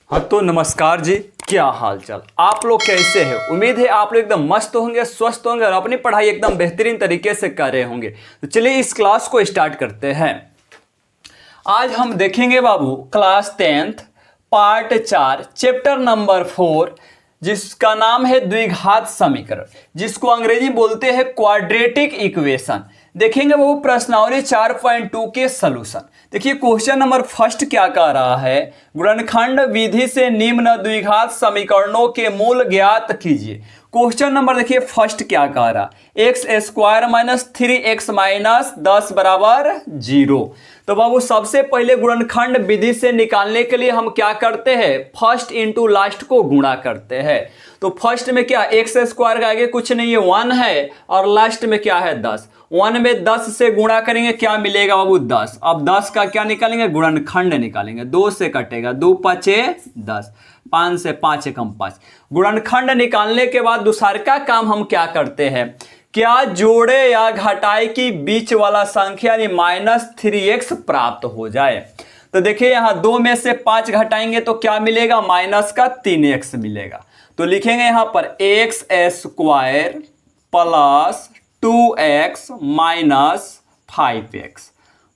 हाँ तो नमस्कार जी, क्या हाल चाल, आप लोग कैसे हैं। उम्मीद है आप लोग एकदम मस्त होंगे, स्वस्थ होंगे और अपनी पढ़ाई एकदम बेहतरीन तरीके से कर रहे होंगे। तो चलिए इस क्लास को स्टार्ट करते हैं। आज हम देखेंगे बाबू class 10th part 4 chapter number 4 जिसका नाम है द्विघात समीकरण, जिसको अंग्रेजी बोलते हैं क्वाड्रेटिक इक्वेशन। देखेंगे वो प्रश्नावली 4.2 के सलूशन। देखिए क्वेश्चन नंबर फर्स्ट क्या कह रहा है, गुणनखंड विधि से निम्न द्विघात समीकरणों के मूल ज्ञात कीजिए। क्वेश्चन नंबर देखिए फर्स्ट क्या कह रहा, x square minus 3x minus 10 बराबर 0। तो बाबू सबसे पहले गुणनखंड विधि से निकालने के लिए हम क्या करते हैं, फर्स्ट इंटू लास्ट को गुणा करते हैं। तो फर्स्ट में क्या, एक्स स्क्वायर का आगे कुछ नहीं है 1 है और लास्ट में क्या है 10। 1 में 10 से गुणा करेंगे क्या मिलेगा बाबू 10। अब 10 का क्या निकालेंगे, गुणनखंड निकालेंगे। 2 से कटेगा, 2 5 10, 5 से 5 कम 5। गुणनखंड निकालने के बाद दूसरा का काम हम क्या करते हैं, क्या जोड़े या घटाए की बीच वाला संख्या यानी -3x प्राप्त हो जाए। तो देखिए यहां 2 में से 5 घटाएंगे तो क्या मिलेगा, माइनस का 3x मिलेगा। तो लिखेंगे यहां पर x square plus 2x minus 5x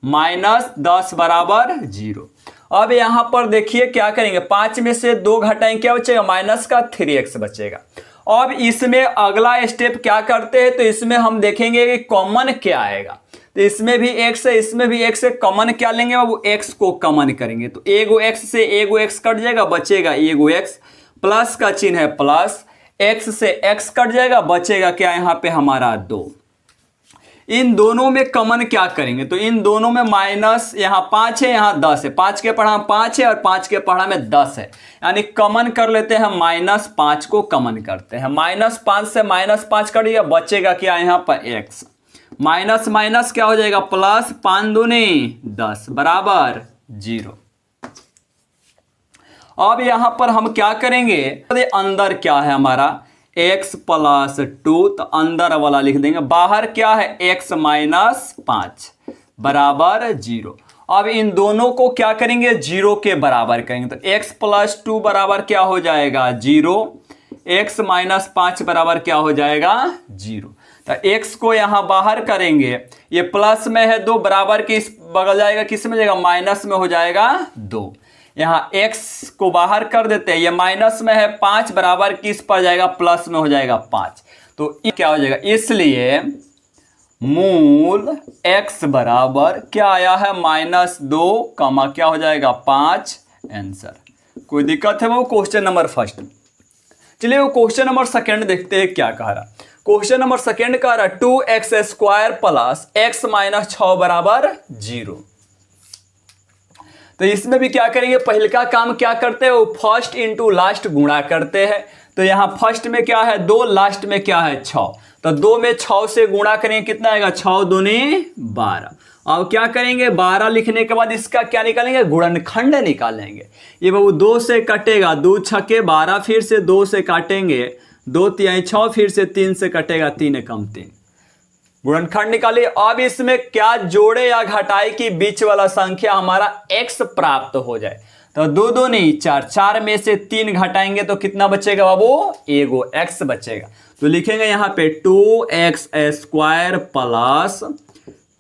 minus 10 बराबर 0। अब यहां पर देखिए क्या करेंगे, 5 में से 2 घटाएंगे क्या बचेगा, माइनस का 3x बचेगा। अब इसमें अगला स्टेप क्या करते हैं, तो इसमें हम देखेंगे कि कॉमन क्या आएगा। तो इसमें भी x है, इसमें भी x है, कॉमन क्या लेंगे वो x को कॉमन करेंगे। तो एगो x से एगो x कट जाएगा, बचेगा एगो x, प्लस का चिन्ह है प्लस, x से x कट जाएगा, बचेगा क्या यहाँ पे हमारा 2। इन दोनों में कॉमन क्या करेंगे, तो इन दोनों में माइनस, यहाँ 5 है यहाँ 10 है, 5 के पढ़ा 5 है और 5 के पढ़ा में 10 है, यानी कॉमन कर लेते हैं, -5 को कॉमन करते हैं। -5 से -5 करिए, बचेगा क्या यहाँ पर x, माइनस माइनस क्या हो जाएगा प्लस, 5 दूनी 10 बराबर 0। अब यहां पर हम क्या करेंगे, अंदर क्या है हमारा x प्लस 2, तो अंदर वाला लिख देंगे, बाहर क्या है x माइनस 5 बराबर 0। अब इन दोनों को क्या करेंगे, 0 के बराबर करेंगे। तो x प्लस 2 बराबर क्या हो जाएगा 0, x माइनस 5 बराबर क्या हो जाएगा 0। तो x को यहां बाहर करेंगे, ये प्लस में है 2 बराबर किस बगल जाएगा, किस में जाएगा, माइनस में हो जाएगा 2। यहाँ x को बाहर कर देते हैं, ये माइनस में है 5 बराबर किस पर जाएगा, प्लस में हो जाएगा 5। तो ये क्या हो जाएगा, इसलिए मूल x बराबर क्या आया है -2 कमा क्या हो जाएगा 5 आंसर। कोई दिक्कत है वो क्वेश्चन नंबर फर्स्ट। चलिए वो क्वेश्चन नंबर सेकंड देखते हैं क्या कह रहा। क्वेश्चन नंबर सेकंड कह रहा 2x square plus x minus 6 बराबर 0। तो इसमें भी क्या करेंगे, पहले का काम क्या करते हैं, वो फर्स्ट इंटू लास्ट गुणा करते हैं। तो यहाँ फर्स्ट में क्या है 2, लास्ट में क्या है 6। तो 2 में 6 से गुणा करेंगे, कितना आएगा 6 दूनी 12। अब क्या करेंगे, 12 लिखने के बाद इसका क्या निकालेंगे, गुणनखंड निकालेंगे। ये बाबू 2 से कटेगा, 2 छक्के 12, फिर से 2 से काटेंगे, 2 तिहाई 6, फिर से 3 से कटेगा, 3 कम 3, गुणनखंड निकालिए। अब इसमें क्या जोड़े या घटाए की बीच वाला संख्या हमारा x प्राप्त हो जाए। तो 2 दूनी 4, 4 में से 3 घटाएंगे तो कितना बचेगा बाबू, एगो x बचेगा। तो लिखेंगे यहाँ पे 2x square plus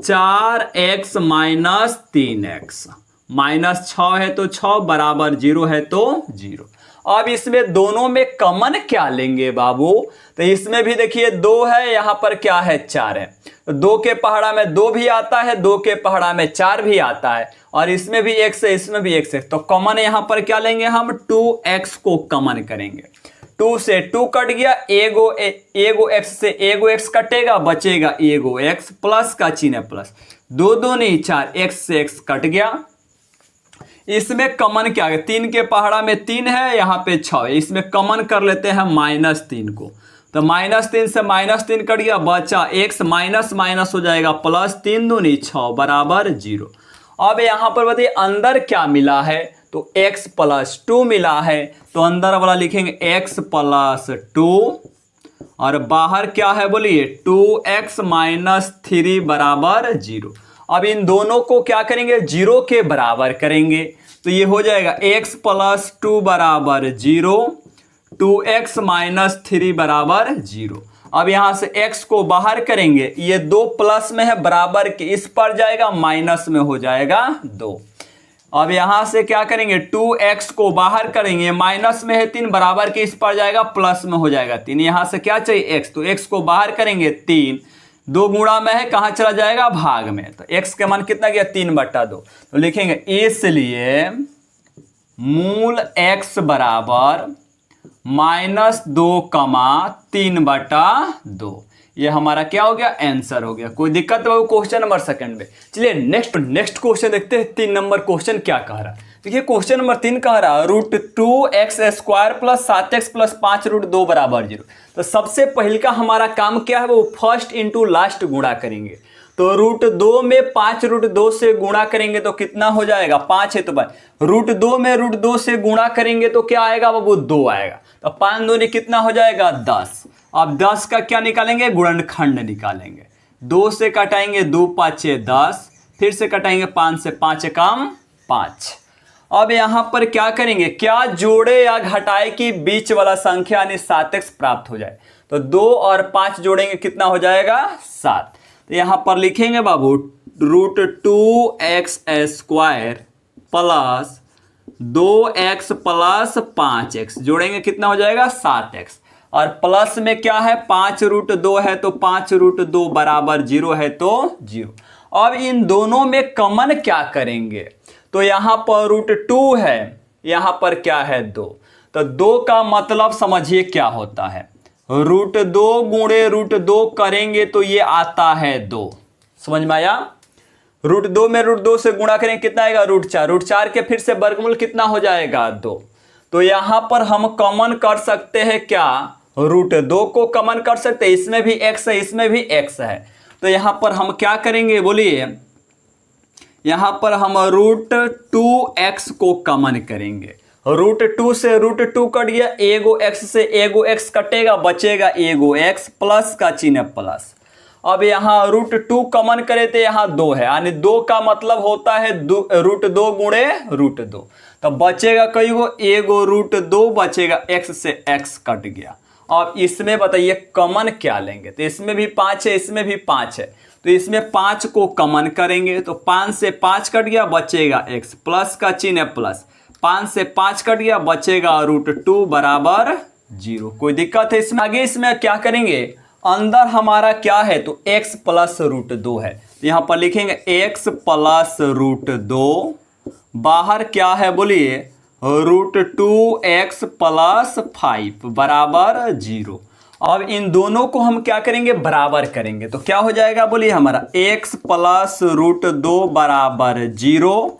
4x minus 3x minus 6 है तो 6 बराबर 0 है तो 0। अब इसमें दोनों में कॉमन क्या लेंगे बाबू, तो इसमें भी देखिए 2 है, यहाँ पर क्या है 4 है। तो 2 के पहाड़ा में 2 भी आता है, 2 के पहाड़ा में 4 भी आता है, और इसमें भी x है, इसमें भी x है। तो कॉमन यहाँ पर क्या लेंगे हम, 2x को कॉमन करेंगे। 2 से 2 कट गया, एगो x से एगो x कटेगा, बचेगा एगो x, प्लस का चिन्ह है प्लस, 2 दूनी 4, x से x कट गया। इसमें कॉमन क्या है, 3 के पहाड़ा में 3 है, यहाँ पे 6 है, इसमें कॉमन कर लेते हैं -3 को। तो -3 से -3 कट गया, बचा x, माइनस माइनस हो जाएगा प्लस, 3 दूनी 6 बराबर 0। अब यहाँ पर बताइए अंदर क्या मिला है, तो x प्लस 2 मिला है, तो अंदर वाला लिखेंगे x प्लस 2, और बाहर क्या है बोलिए 2x माइनस 3 बराबर 0। अब इन दोनों को क्या करेंगे, 0 के बराबर करेंगे। तो ये हो जाएगा x प्लस 2 बराबर 0, 2x माइनस 3 बराबर 0। अब यहां से x को बाहर करेंगे, ये 2 प्लस में है बराबर के इस पर जाएगा, माइनस में हो जाएगा 2। अब यहां से क्या करेंगे, 2x को बाहर करेंगे, माइनस में है 3 बराबर के इस पर जाएगा, प्लस में हो जाएगा 3। यहां से क्या चाहिए x, तो x को बाहर करेंगे 3, 2 गुणा में है कहां चला जाएगा, भाग में। तो x का मान कितना गया, 3/2। तो लिखेंगे इसलिए मूल x बराबर -2, 3/2। ये हमारा क्या हो गया, आंसर हो गया। कोई दिक्कत हो क्वेश्चन नंबर सेकंड में। चलिए नेक्स्ट क्वेश्चन देखते हैं। 3 नंबर क्वेश्चन क्या कह रहा है। देखिए क्वेश्चन नंबर 3 कह रहा है √2x² + 7x + 5√2 बराबर 0। तो सबसे पहले का हमारा काम क्या है, वो फर्स्ट इंटू लास्ट गुणा करेंगे। तो √2 में 5√2 से गुणा करेंगे तो कितना हो जाएगा, 5 है तो 5। √2 में √2 से गुणा करेंगे तो क्या आएगा बाबू, 2 आएगा। तो 5 दूनी कितना हो जाएगा, 10। अब 10 का क्या निकालेंगे, गुणनखंड निकालेंगे। 2 से कटाएंगे, 2 5 10, फिर से कटाएंगे 5 से, 5 कम 5। अब यहां पर क्या करेंगे, क्या जोड़े या घटाए की बीच वाला संख्या यानी 7x प्राप्त हो जाए। तो 2 और 5 जोड़ेंगे कितना हो जाएगा, 7। तो यहां पर लिखेंगे बाबू √2x² + 2x + 5x जोड़ेंगे कितना हो जाएगा, 7x। और प्लस में क्या है, 5√2 है तो 5√2 बराबर 0 है तो 0। अब इन दोनों में कॉमन क्या करेंगे, तो यहां पर √2 है, यहां पर क्या है 2। तो 2 का मतलब समझिए क्या होता है, √2 गुणे √2 करेंगे तो ये आता है 2। समझ में आया। √2 में √2 से गुणा करेंगे कितना आएगा, √4। √4 के फिर से वर्गमूल कितना हो जाएगा, 2। तो यहां पर हम कॉमन कर सकते हैं क्या, √2 को कॉमन कर सकते हैं। इसमें भी x है, इसमें भी x है। तो यहां पर हम क्या करेंगे बोलिए, यहां पर हम √2x को कॉमन करेंगे। √2 से √2 कट गया, एगो x से एगो x कटेगा, बचेगा एगो x, प्लस का चिन्ह प्लस। अब यहाँ √2 कॉमन करे तो यहाँ 2 है, यानी 2 का मतलब होता है √2 गुणे √2। तो बचेगा कई गो, एगो √2 बचेगा, x से x कट गया। अब इसमें बताइए कॉमन क्या लेंगे, तो इसमें भी 5 है, इसमें भी 5 है। तो इसमें 5 को कॉमन करेंगे तो 5 से 5 कट गया, बचेगा x, प्लस का चिन्ह प्लस। 5 से 5 कट गया, बचेगा √2 बराबर 0। कोई दिक्कत है इसमें। आगे इसमें क्या करेंगे, अंदर हमारा क्या है, तो x प्लस √2 है। तो यहां पर लिखेंगे x प्लस √2, बाहर क्या है बोलिए, √2x + 5 बराबर 0। अब इन दोनों को हम क्या करेंगे, बराबर करेंगे। तो क्या हो जाएगा बोलिए हमारा, x प्लस √2 बराबर 0,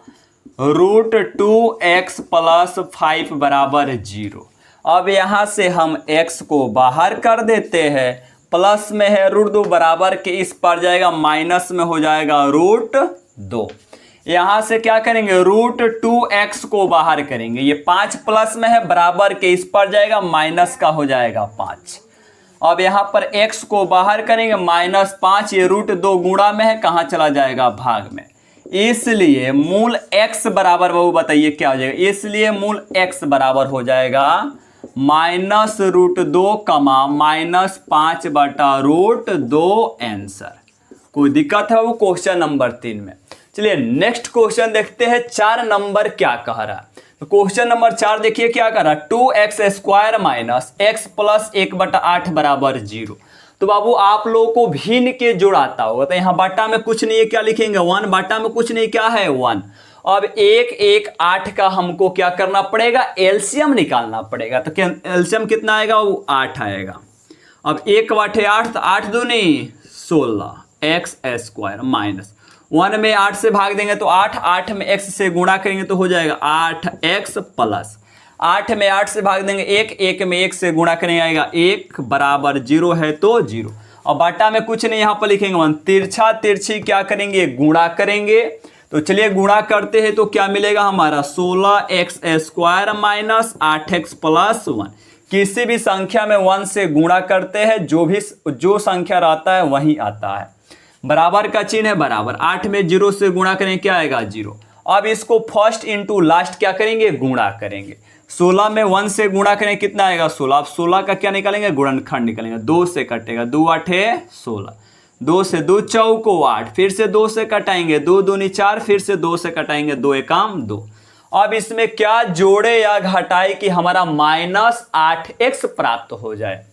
√2x + 5 बराबर 0। अब यहां से हम x को बाहर कर देते हैं, प्लस में है √2 बराबर के इस पर जाएगा, माइनस में हो जाएगा √2। यहां से क्या करेंगे, √2x को बाहर करेंगे, ये 5 प्लस में है बराबर के इस पर जाएगा, माइनस का हो जाएगा 5। अब यहां पर x को बाहर करेंगे, -5, ये √2 गुणा में है, कहां चला जाएगा, भाग में। इसलिए मूल x बराबर, वो बताइए क्या हो जाएगा, इसलिए मूल x बराबर हो जाएगा -√2, -5/√2 आंसर। कोई दिक्कत है वो क्वेश्चन नंबर 3 में। चलिए नेक्स्ट क्वेश्चन देखते हैं। 4 नंबर क्या कह रहा है। तो क्वेश्चन नंबर 4 देखिए क्या कह रहा है, 2x² - x + 1/8 बराबर 0। तो बाबू आप लोगों को भिन्न के जोड़ाता होगा, तो यहाँ बाटा में कुछ नहीं है, क्या लिखेंगे 1, बाटा में कुछ नहीं, क्या है 1। अब 1 1 8 का हमको क्या करना पड़ेगा, एलसीएम निकालना पड़ेगा। तो क्या एलसीएम कितना आएगा, वो 8 आएगा। अब 1 8 8, तो 8 दूनी 16, x² माइनस 1 में 8 से भाग देंगे तो 8, 8 में x से गुणा करेंगे तो हो जाएगा 8x प्लस 8 में 8 से भाग देंगे 1, 1 में 1 से गुणा करेंगे आएगा 1 बराबर 0 है तो 0। और बाटा में कुछ नहीं, यहाँ पर लिखेंगे 1। तिरछा तिरछी क्या करेंगे, गुणा करेंगे। तो चलिए गुणा करते हैं तो क्या मिलेगा हमारा, 16x² माइनस 8x प्लस 1। किसी भी संख्या में 1 से गुणा करते हैं, जो संख्या रहता है वही आता है। बराबर का चिन्ह है बराबर, 8 में 0 से गुणा करें क्या आएगा 0। अब इसको फर्स्ट इंटू लास्ट क्या करेंगे, गुणा करेंगे। 16 में 1 से गुणा करेंगे कितना आएगा 16। अब 16 का क्या निकालेंगे, गुणनखंड निकालेंगे। 2 से कटेगा, 2 8 16, 2 से 2 चौको 8, फिर से 2 से कटाएंगे, 2 दूनी 4, फिर से 2 से कटाएंगे, 2 एकम 2। अब इसमें क्या जोड़े या घटाए कि हमारा -8x प्राप्त हो जाए।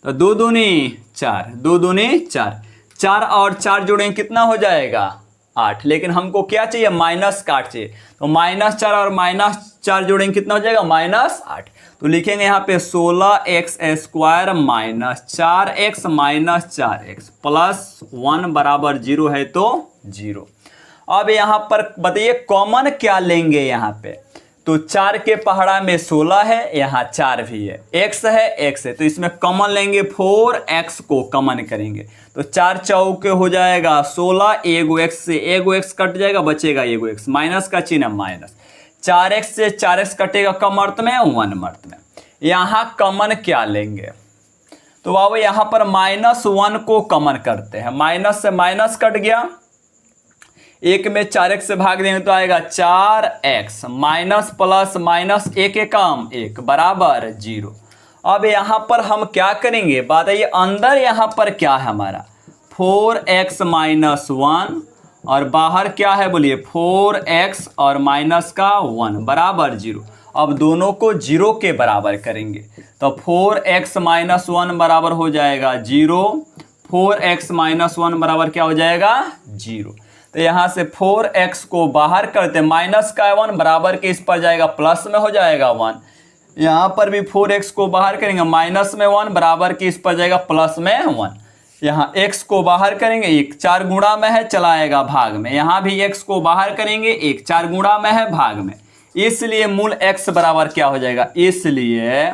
तो 2 दूनी 4, 2 दूनी 4, 4 और 4 जोड़ेंगे कितना हो जाएगा 8, लेकिन हमको क्या चाहिए माइनस का 8 चाहिए। तो -4 और -4 जोड़ेंगे कितना हो जाएगा -8। तो लिखेंगे यहाँ पे 16x² -4x -4x प्लस 1 बराबर 0 है तो 0। अब यहाँ पर बताइए कॉमन क्या लेंगे यहाँ पे। तो 4 के पहाड़ा में 16 है, यहाँ 4 भी है, x है, तो इसमें कॉमन लेंगे 4x को कॉमन करेंगे। तो 4 चौके हो जाएगा 16, एगो x से एगो x कट जाएगा, बचेगा एगो x, माइनस का चिन्ह माइनस। 4x से 4x कटेगा कम अर्थ में 1 अर्थ में। यहाँ कॉमन क्या लेंगे, तो बाबू यहाँ पर -1 को कॉमन करते हैं। माइनस से माइनस कट गया, 1 में 4x से भाग देंगे तो आएगा 4x माइनस प्लस माइनस 1 एकम 1 बराबर 0। अब यहाँ पर हम क्या करेंगे बताइए, अंदर यहाँ पर क्या है हमारा 4x -1 और बाहर क्या है बोलिए 4x और माइनस का 1 बराबर 0। अब दोनों को 0 के बराबर करेंगे तो 4x -1 बराबर हो जाएगा 0, 4x -1 बराबर क्या हो जाएगा 0। तो यहाँ से 4x को बाहर करते माइनस का 1 बराबर के इस पर जाएगा प्लस में हो जाएगा 1। यहाँ पर भी 4x को बाहर करेंगे माइनस में 1 बराबर के इस पर जाएगा प्लस में 1। यहाँ x को बाहर करेंगे 1 4 गुणा में है चलाएगा भाग में, यहाँ भी x को बाहर करेंगे 1 4 गुणा में है भाग में, इसलिए मूल x बराबर क्या हो जाएगा, इसलिए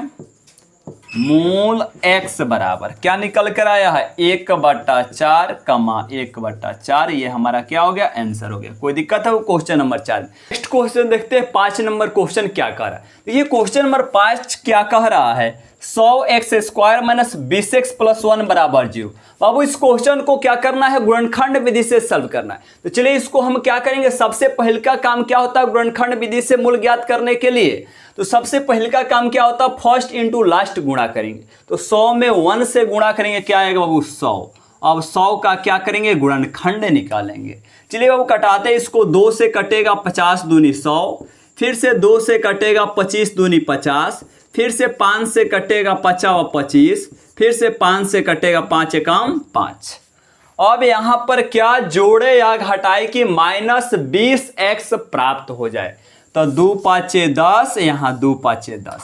मूल x बराबर क्या निकल कर आया है 1/4 कमा 1/4। ये हमारा क्या हो गया आंसर हो गया। कोई दिक्कत है वो क्वेश्चन नंबर 4। नेक्स्ट क्वेश्चन देखते हैं 5 नंबर क्वेश्चन क्या कह रहा है। तो ये क्वेश्चन नंबर 5 क्या कह रहा है 100x² - 20x + 1 बराबर 0। बाबू इस क्वेश्चन को क्या करना है गुणनखंड विधि से सॉल्व करना है। तो चलिए इसको हम क्या करेंगे, सबसे पहले का काम क्या होता है गुणनखंड विधि से मूल ज्ञात करने के लिए। तो सबसे पहले का काम क्या होता है फर्स्ट इंटू लास्ट गुणा करेंगे। तो 100 में 1 से गुणा करेंगे क्या आएगा बाबू 100। अब 100 का क्या करेंगे गुणनखंड निकालेंगे। चलिए बाबू कटाते हैं इसको, 2 से कटेगा 50 दूनी 100, फिर से 2 से कटेगा 25 दूनी 50, फिर से 5 से कटेगा 50 और 25, फिर से 5 से कटेगा 5 एकम 5। अब यहाँ पर क्या जोड़े या घटाए कि -20x प्राप्त हो जाए। तो 2 5 10, यहाँ 2 5 10,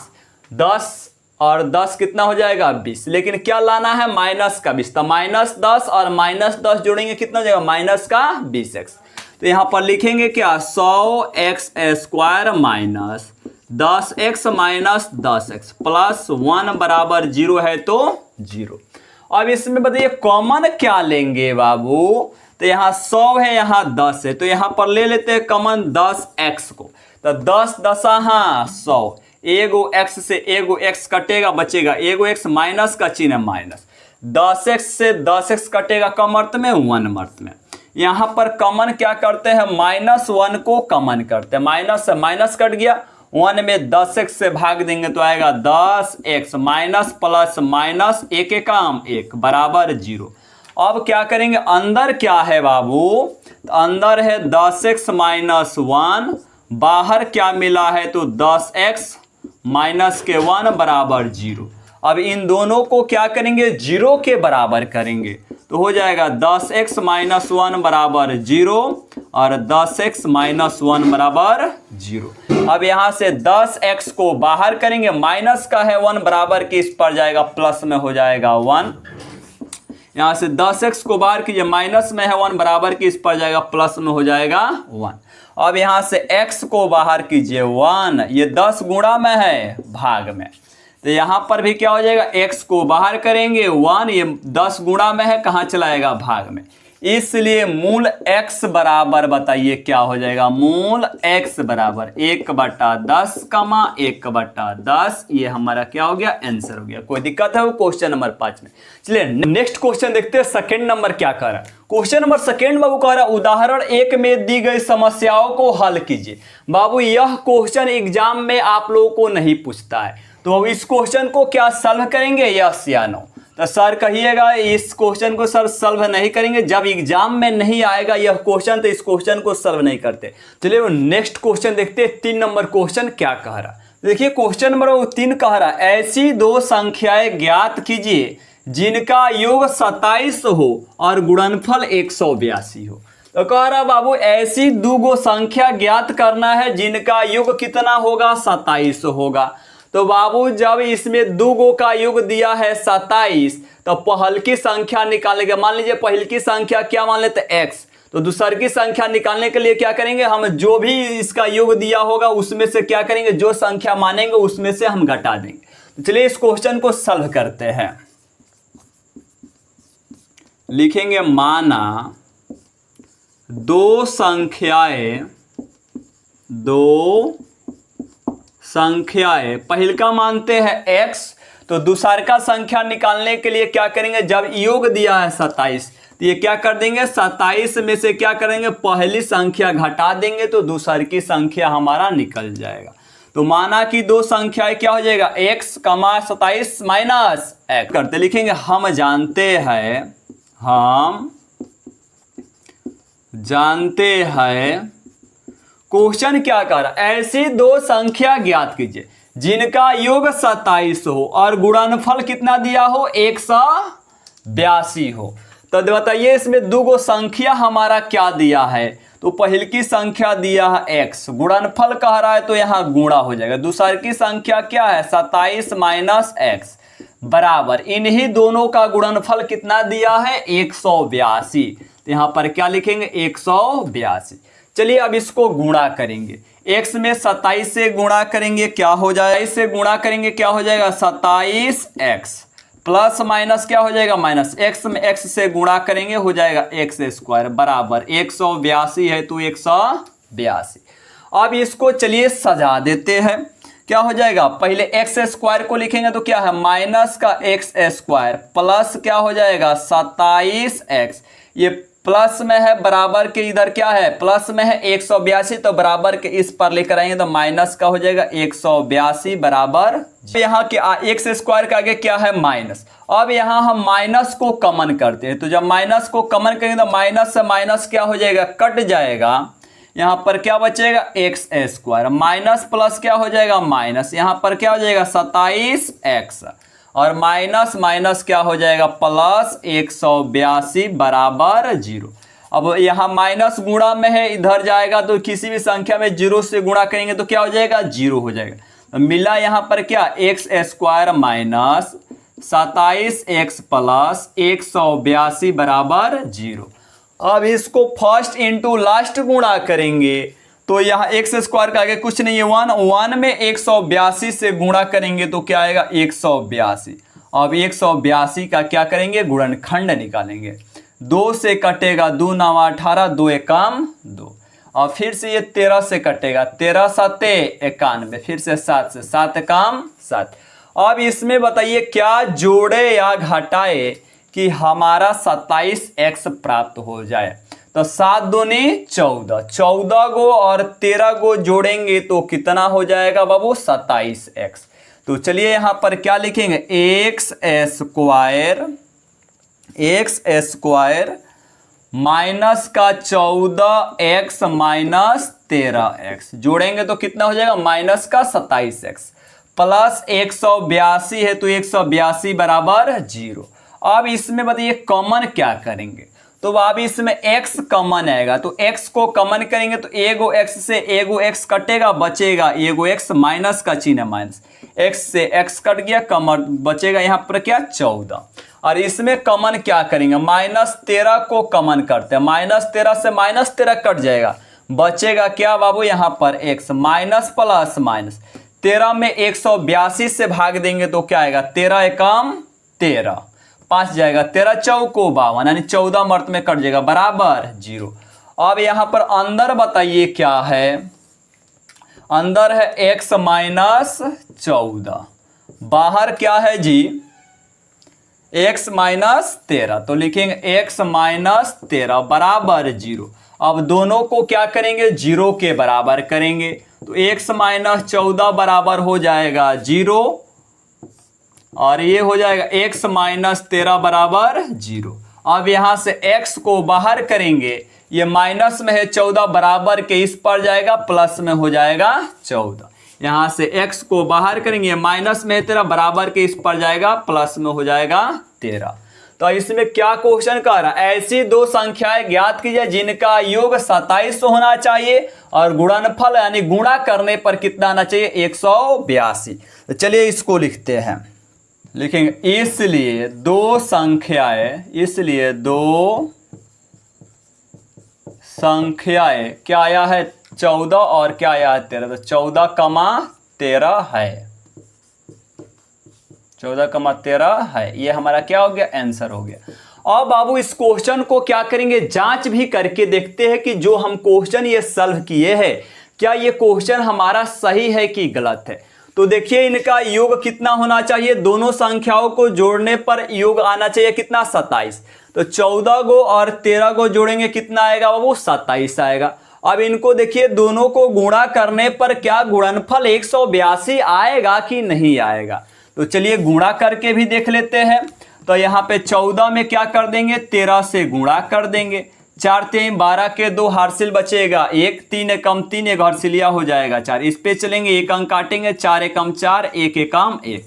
10 और 10 कितना हो जाएगा 20, लेकिन क्या लाना है माइनस का 20। तो -10 और -10 जोड़ेंगे कितना हो जाएगा माइनस का 20x। तो यहाँ पर लिखेंगे क्या 100x² -10x -10x प्लस 1 बराबर 0 है तो 0। अब इसमें बताइए कॉमन क्या लेंगे बाबू। तो यहाँ 100 है यहाँ 10 है, तो यहाँ पर ले लेते हैं कॉमन 10x को। तो 10 10 हाँ 100, एगो x से एगो x कटेगा बचेगा एगो x, माइनस का चिन्ह माइनस। 10x से 10x कटेगा कम अर्थ में 1 अर्थ में। यहाँ पर कॉमन क्या करते हैं -1 को कॉमन करते हैं, माइनस से माइनस कट गया, 1 में 10x से भाग देंगे तो आएगा 10x माइनस प्लस माइनस 1 एकम 1 बराबर 0। अब क्या करेंगे अंदर क्या है बाबू, तो अंदर है 10x -1, बाहर क्या मिला है तो 10x माइनस के 1 बराबर 0। अब इन दोनों को क्या करेंगे 0 के बराबर करेंगे तो हो जाएगा 10x -1 बराबर 0 और 10x -1 बराबर 0। अब यहाँ से 10x को बाहर करेंगे, माइनस का है 1 बराबर के इस पर जाएगा प्लस में हो जाएगा 1। यहाँ से 10x को बाहर कीजिए, माइनस में है 1 बराबर के इस पर जाएगा प्लस में हो जाएगा 1। अब यहाँ से x को बाहर कीजिए 1, ये 10 गुणा में है भाग में, तो यहाँ पर भी क्या हो जाएगा x को बाहर करेंगे 1, ये 10 गुणा में है कहाँ चलाएगा भाग में, इसलिए मूल x बराबर बताइए क्या हो जाएगा, मूल x बराबर 1/10 कमा 1/10। ये हमारा क्या हो गया, आंसर हो गया। कोई दिक्कत है वो क्वेश्चन नंबर 5 में। चलिए नेक्स्ट क्वेश्चन देखते हैं, सेकंड नंबर क्या कह रहा है। क्वेश्चन नंबर सेकंड बाबू कह रहा है उदाहरण 1 में दी गई समस्याओं को हल कीजिए। बाबू यह क्वेश्चन एग्जाम में आप लोगों को नहीं पूछता है, तो इस क्वेश्चन को क्या सॉल्व करेंगे, यस या नो। तो सर कहिएगा इस क्वेश्चन को सर सॉल्व नहीं करेंगे, जब एग्जाम में नहीं आएगा यह क्वेश्चन तो इस क्वेश्चन को सॉल्व नहीं करते। चलिए वो नेक्स्ट क्वेश्चन देखते हैं, 3 नंबर क्वेश्चन क्या कह रहा है। देखिए क्वेश्चन नंबर 3 कह रहा है ऐसी दो संख्याएं ज्ञात कीजिए जिनका योग 27 हो और गुणनफल 182 हो। तो कह रहा बाबू ऐसी दो संख्या ज्ञात करना है जिनका योग कितना होगा, 27 होगा। तो बाबू जब इसमें दो का योग दिया है 27, तो पहल की संख्या निकालने के, मान लीजिए पहल की संख्या क्या मान लेते x, तो दूसर की संख्या निकालने के लिए क्या करेंगे, हम जो भी इसका योग दिया होगा उसमें से क्या करेंगे, जो संख्या मानेंगे उसमें से हम घटा देंगे। तो चलिए इस क्वेश्चन को सॉल्व करते हैं। लिखेंगे माना दो संख्याएं पहल का मानते हैं x, तो दूसर का संख्या निकालने के लिए क्या करेंगे, जब योग दिया है 27 तो ये क्या कर देंगे, 27 में से क्या करेंगे, पहली संख्या घटा देंगे तो दूसर की संख्या हमारा निकल जाएगा। तो माना कि दो संख्याएं क्या हो जाएगा, x, 27 माइनस x करते लिखेंगे हम जानते हैं क्वेश्चन क्या कर रहा है, ऐसी दो संख्या ज्ञात कीजिए जिनका योग 27 हो और गुणनफल कितना दिया हो, 182 हो। तो बताइए इसमें दो संख्या हमारा क्या दिया है, तो पहल की संख्या दिया है x, गुणनफल कह रहा है तो यहाँ गुणा हो जाएगा। दूसर की संख्या क्या है, 27 माइनस x बराबर इन्हीं दोनों का गुणनफल कितना दिया है, 182। तो यहाँ पर क्या लिखेंगे, 182। चलिए अब इसको गुणा करेंगे, x में 27 से गुणा करेंगे क्या हो जाएगा, इससे गुणा करेंगे क्या हो जाएगा, 27x प्लस माइनस क्या हो जाएगा, माइनस x में x से गुणा करेंगे हो जाएगा x² बराबर 182 है तो 182। अब इसको चलिए सजा देते हैं, क्या हो जाएगा, पहले x² को लिखेंगे तो क्या है, माइनस का x² प्लस क्या हो जाएगा 27x, ये प्लस में है बराबर के इधर क्या है, प्लस में है 182 तो बराबर के इस पर लेकर आएंगे तो माइनस का हो जाएगा 182 बराबर यहाँ के x² के आगे क्या है, माइनस। अब यहाँ हम माइनस को कॉमन करते हैं, तो जब माइनस को कॉमन करेंगे तो माइनस से माइनस क्या हो जाएगा, कट जाएगा। यहाँ पर क्या बचेगा, x² माइनस प्लस क्या हो जाएगा, माइनस, यहाँ पर क्या हो जाएगा 27x और माइनस माइनस क्या हो जाएगा, प्लस 182 बराबर 0। अब यहाँ माइनस गुणा में है, इधर जाएगा तो किसी भी संख्या में 0 से गुणा करेंगे तो क्या हो जाएगा, 0 हो जाएगा। तो मिला यहाँ पर क्या, x² माइनस 27x प्लस 182 बराबर 0। अब इसको फर्स्ट इंटू लास्ट गुणा करेंगे तो यहाँ x² का आगे कुछ नहीं है, 1 में 182 से गुणा करेंगे तो क्या आएगा, 182। अब 182 का क्या करेंगे, गुणनखंड निकालेंगे, 2 से कटेगा 2 9 18, 2 एकम 2, और फिर से ये 13 से कटेगा, 13 7 91, फिर से 7 से 7 एकम 7। अब इसमें बताइए क्या जोड़े या घटाए कि हमारा 27x प्राप्त हो जाए। तो 7 दूनी 14, 14 गो और 13 गो जोड़ेंगे तो कितना हो जाएगा बाबू, 27x। तो चलिए यहाँ पर क्या लिखेंगे, x² माइनस का 14x माइनस 13x जोड़ेंगे तो कितना हो जाएगा, माइनस का 27x प्लस 182 है तो 182 बराबर 0। अब इसमें बताइए कॉमन क्या करेंगे, तो अब इसमें x कॉमन आएगा तो x को कॉमन करेंगे तो एगो x से एगो x कटेगा, बचेगा एगो x, माइनस का चिन्ह माइनस, x से x कट गया, कॉमन बचेगा यहाँ पर क्या 14। और इसमें कॉमन क्या करेंगे, -13 को कॉमन करते हैं, -13 से -13 कट जाएगा, बचेगा क्या बाबू यहाँ पर x, माइनस प्लस माइनस 13 में 182 से भाग देंगे तो क्या आएगा, 13 एकम 13 5 जाएगा 13 चौको 52 यानी 14 मर्त में कट जाएगा बराबर 0। अब यहाँ पर अंदर बताइए क्या है, अंदर है x माइनस 14, बाहर क्या है जी x माइनस 13, तो लिखेंगे x माइनस 13 बराबर 0। अब दोनों को क्या करेंगे 0 के बराबर करेंगे, तो x माइनस 14 बराबर हो जाएगा 0 और ये हो जाएगा x माइनस 13 बराबर 0। अब यहां से x को बाहर करेंगे, ये माइनस में है 14 बराबर के इस पर जाएगा प्लस में हो जाएगा 14। यहां से x को बाहर करेंगे, माइनस में है 13 बराबर के इस पर जाएगा प्लस में हो जाएगा 13। तो इसमें क्या क्वेश्चन कर रहा है, ऐसी दो संख्याएं ज्ञात कीजिए जिनका योग 27 होना चाहिए और गुणनफल यानी गुणा करने पर कितना आना चाहिए 182। तो चलिए इसको लिखते हैं, लिखेंगे इसलिए दो संख्याएं क्या आया है 14 और क्या आया है 13, तो 14,13 है, 14,13 है, ये हमारा क्या हो गया आंसर हो गया। अब बाबू इस क्वेश्चन को क्या करेंगे जांच भी करके देखते हैं कि जो हम क्वेश्चन ये सॉल्व किए हैं क्या ये क्वेश्चन हमारा सही है कि गलत है। तो देखिए इनका योग कितना होना चाहिए, दोनों संख्याओं को जोड़ने पर योग आना चाहिए कितना 27, तो 14 को और 13 को जोड़ेंगे कितना आएगा बाबू 27 आएगा। अब इनको देखिए दोनों को गुणा करने पर क्या गुणनफल 182 आएगा कि नहीं आएगा, तो चलिए गुणा करके भी देख लेते हैं। तो यहाँ पे 14 में क्या कर देंगे 13 से गुणा कर देंगे, 4 3 12 के 2 हार्सिल बचेगा 1, 3 एकम 3 एक हार्सिलिया हो जाएगा 4, इस पे चलेंगे 1 अंक काटेंगे 4 एकम 4 1 एकम 1,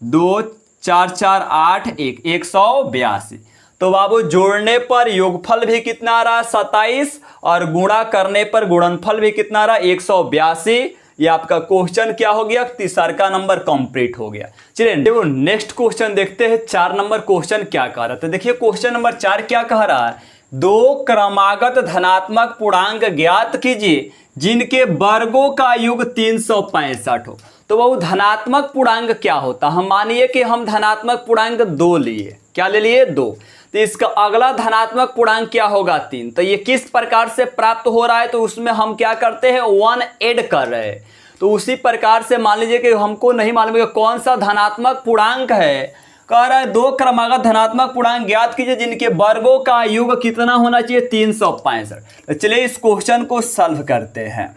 2 4 4 8 1 182। तो बाबू जोड़ने पर योगफल भी कितना आ रहा 27 और गुणा करने पर गुणनफल भी कितना आ रहा 182। ये आपका क्वेश्चन क्या हो गया तीसरा नंबर कंप्लीट हो गया। चलिए देखो नेक्स्ट क्वेश्चन देखते हैं 4 नंबर क्वेश्चन क्या कह रहा है। तो देखिए क्वेश्चन नंबर 4 क्या कह रहा है, दो क्रमागत धनात्मक पूर्णांक ज्ञात कीजिए जिनके वर्गों का योग 365 हो। तो वो धनात्मक पूर्णांक क्या होता, हम मानिए कि हम धनात्मक पूर्णांक 2 लिए, क्या ले लिए 2, तो इसका अगला धनात्मक पूर्णांक क्या होगा 3। तो ये किस प्रकार से प्राप्त हो रहा है, तो उसमें हम क्या करते हैं 1 ऐड कर रहे हैं। तो उसी प्रकार से मान लीजिए कि हमको नहीं मालूम है कौन सा धनात्मक पूर्णांक है, कह रहा है दो क्रमागत धनात्मक पूर्णांक ज्ञात कीजिए जिनके वर्गों का योग कितना होना चाहिए 365। तो चलिए इस क्वेश्चन को सॉल्व करते हैं।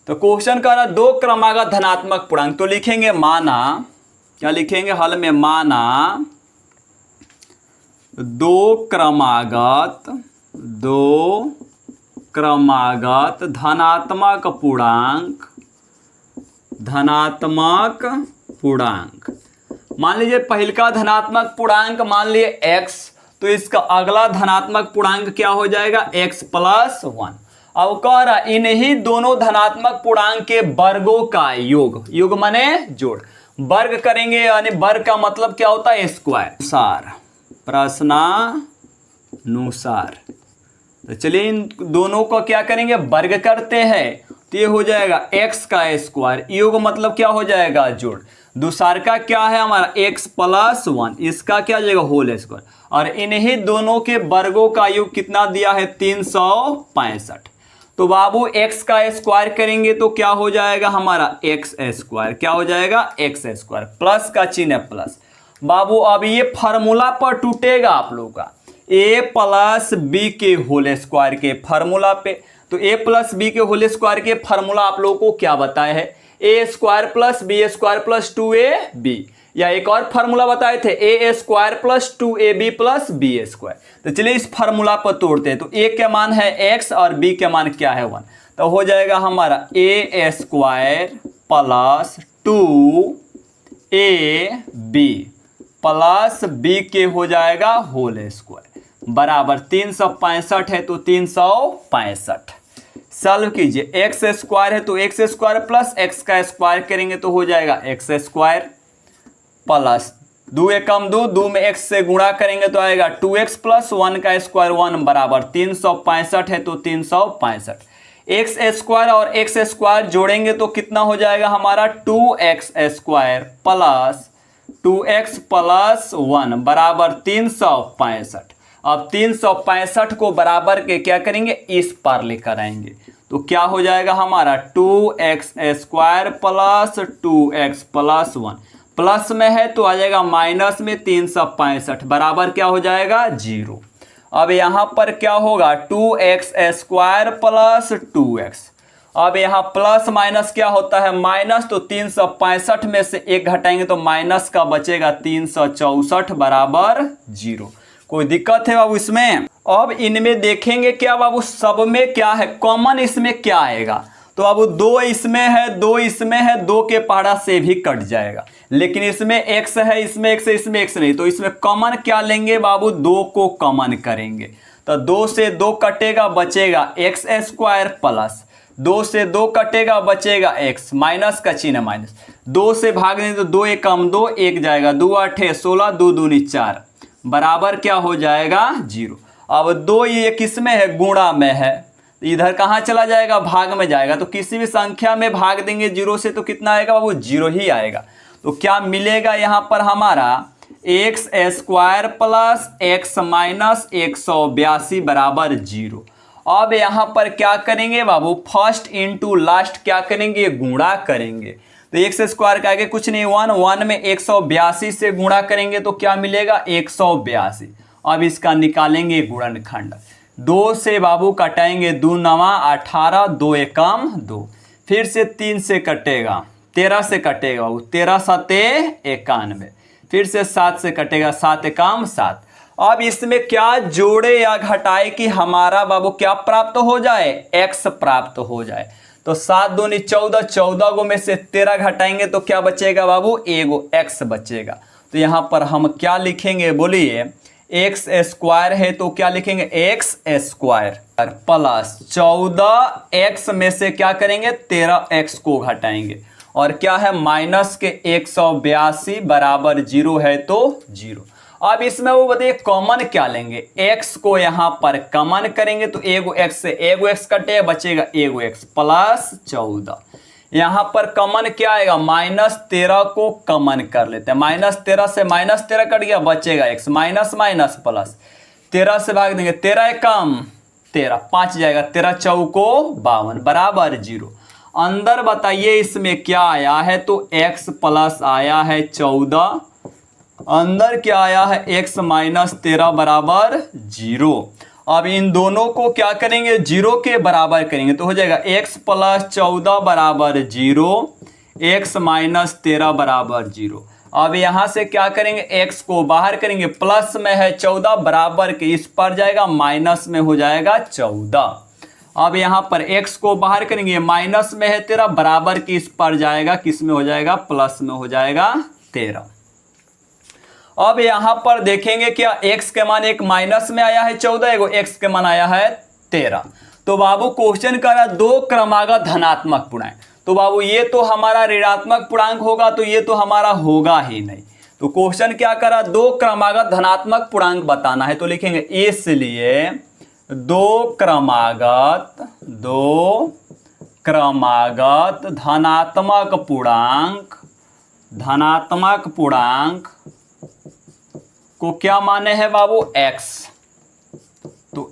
तो क्वेश्चन कह रहा है दो क्रमागत धनात्मक पूर्णांक, तो लिखेंगे माना, क्या लिखेंगे हल में माना दो क्रमागत धनात्मक पूर्णांक, मान लीजिए पहले का धनात्मक पूर्णांक मान लिए x, तो इसका अगला धनात्मक पूर्णांक क्या हो जाएगा x + 1। अब कह रहा इन्हीं दोनों धनात्मक पूर्णांक के वर्गों का योग माने जोड़, वर्ग करेंगे यानी वर्ग का मतलब क्या होता है स्क्वायर, प्रश्नानुसार। तो चलिए इन दोनों को क्या करेंगे वर्ग करते हैं, तो ये हो जाएगा x का स्क्वायर, योग मतलब क्या हो जाएगा जोड़, दूसरा का क्या है हमारा x + 1, इसका क्या हो जाएगा होल स्क्वायर, और इन्हीं दोनों के वर्गों का योग कितना दिया है 365। तो बाबू x का स्क्वायर करेंगे तो क्या हो जाएगा हमारा x स्क्वायर, क्या हो जाएगा x स्क्वायर, प्लस का चिन्ह है प्लस। बाबू अब ये फार्मूला पर टूटेगा आप लोगों का a + b के होल स्क्वायर के फार्मूला पे। तो a + b के होल स्क्वायर के फार्मूला आप लोगों को क्या बताया है a² + b² + 2ab, या एक और फार्मूला बताए थे a² + 2ab + b²। तो चलिए इस फार्मूला पर तोड़ते हैं। तो a का मान है x और b का मान क्या है 1, तो हो जाएगा हमारा a² + 2ab प्लस b के हो जाएगा होल स्क्वायर बराबर 365 है, तो 365 सॉल्व कीजिए। x² है तो x² + x का स्क्वायर करेंगे तो हो जाएगा x² प्लस 2 एकम 2, 2 में x से गुणा करेंगे तो आएगा 2x + 1 का स्क्वायर 1 बराबर 365 है, तो 365 x² और x² जोड़ेंगे तो कितना हो जाएगा हमारा 2x² + 2x प्लस 1 बराबर 365। अब 365 को बराबर के क्या करेंगे, इस पार लेकर आएंगे तो क्या हो जाएगा हमारा 2x square plus 2x plus 1, plus में है तो आ जाएगा माइनस में 365 बराबर क्या हो जाएगा 0। अब यहाँ पर क्या होगा 2x स्क्वायर प्लस 2x। अब यहाँ प्लस माइनस क्या होता है माइनस, तो 365 में से 1 घटाएंगे तो माइनस का बचेगा 364 बराबर 0। कोई दिक्कत है बाबू इसमें? अब इनमें देखेंगे क्या बाबू, सब में क्या है कॉमन, इसमें क्या आएगा, तो बाबू 2 इसमें है, 2 इसमें है, 2 के पहाड़ा से भी कट जाएगा, लेकिन इसमें x है, इसमें x है, इसमें x नहीं, तो इसमें कॉमन क्या लेंगे बाबू, 2 को कॉमन करेंगे तो 2 से 2 कटेगा बचेगा x स्क्वायर प्लस 2 से 2 कटेगा बचेगा x, माइनस का चिन्ह माइनस, 2 से भाग दें तो 2 एक कम 2 1 जाएगा, 2 8 16 2 दूनी 4 बराबर क्या हो जाएगा 0। अब 2 ये किस में है, गुणा में है, इधर कहाँ चला जाएगा, भाग में जाएगा, तो किसी भी संख्या में भाग देंगे 0 से तो कितना आएगा बाबू 0 ही आएगा। तो क्या मिलेगा यहाँ पर हमारा x square plus x minus 182 बराबर 0। अब यहाँ पर क्या करेंगे बाबू, फर्स्ट इंटू लास्ट क्या करेंगे, गुणा करेंगे, तो x स्क्वायर का आगे कुछ नहीं 1 में 182 से गुणा करेंगे तो क्या मिलेगा 182। अब इसका निकालेंगे गुणनखंड, 2 से बाबू कटाएंगे 2 9 18 2 एकम 2, फिर से 3 से कटेगा 13 से कटेगा बाबू 13 7 91, फिर से 7 से कटेगा 7 एकम 7। अब इसमें क्या जोड़े या घटाए कि हमारा बाबू क्या प्राप्त हो जाए, x प्राप्त हो जाए, तो 7 दूनी 14, 14 गो में से 13 घटाएंगे तो क्या बचेगा बाबू, एगो x बचेगा। तो यहाँ पर हम क्या लिखेंगे बोलिए, x स्क्वायर है तो क्या लिखेंगे x स्क्वायर प्लस 14x में से क्या करेंगे 13x को घटाएंगे, और क्या है माइनस के 182 बराबर 0 है तो 0। अब इसमें वो बताइए कॉमन क्या लेंगे, x को यहाँ पर कॉमन करेंगे तो एगो x से एगो x कटे बचेगा एगो x प्लस 14। यहाँ पर कॉमन क्या आएगा, माइनस 13 को कॉमन कर लेते हैं, माइनस 13 से माइनस 13 कट गया बचेगा x, माइनस माइनस प्लस 13 से भाग देंगे 13 एकम 13 5 जाएगा, 13 चौको 52 बराबर 0। अंदर बताइए इसमें क्या आया है, तो x प्लस आया है 14, अंदर क्या आया है x माइनस 13 बराबर 0। अब इन दोनों को क्या करेंगे 0 के बराबर करेंगे तो हो जाएगा x प्लस 14 बराबर 0, x माइनस 13 बराबर 0। अब यहाँ से क्या करेंगे x को बाहर करेंगे, प्लस में है 14 बराबर के इस पर जाएगा, माइनस में हो जाएगा 14। अब यहाँ पर x को बाहर करेंगे, माइनस में है 13 बराबर के इस पर जाएगा, किस में हो जाएगा प्लस में हो जाएगा 13। अब यहाँ पर देखेंगे क्या x के मान एक माइनस में आया है 14, एगो x के मान आया है 13। तो बाबू क्वेश्चन कर रहा है 2 क्रमागत धनात्मक पूर्णांक, तो बाबू ये तो हमारा ऋणात्मक पूर्णांक होगा, तो ये तो हमारा होगा ही नहीं। तो क्वेश्चन क्या कर रहा है 2 क्रमागत धनात्मक पूर्णांक बताना है, तो लिखेंगे इसलिए 2 क्रमागत धनात्मक पूर्णांक को क्या माने हैं बाबू x, तो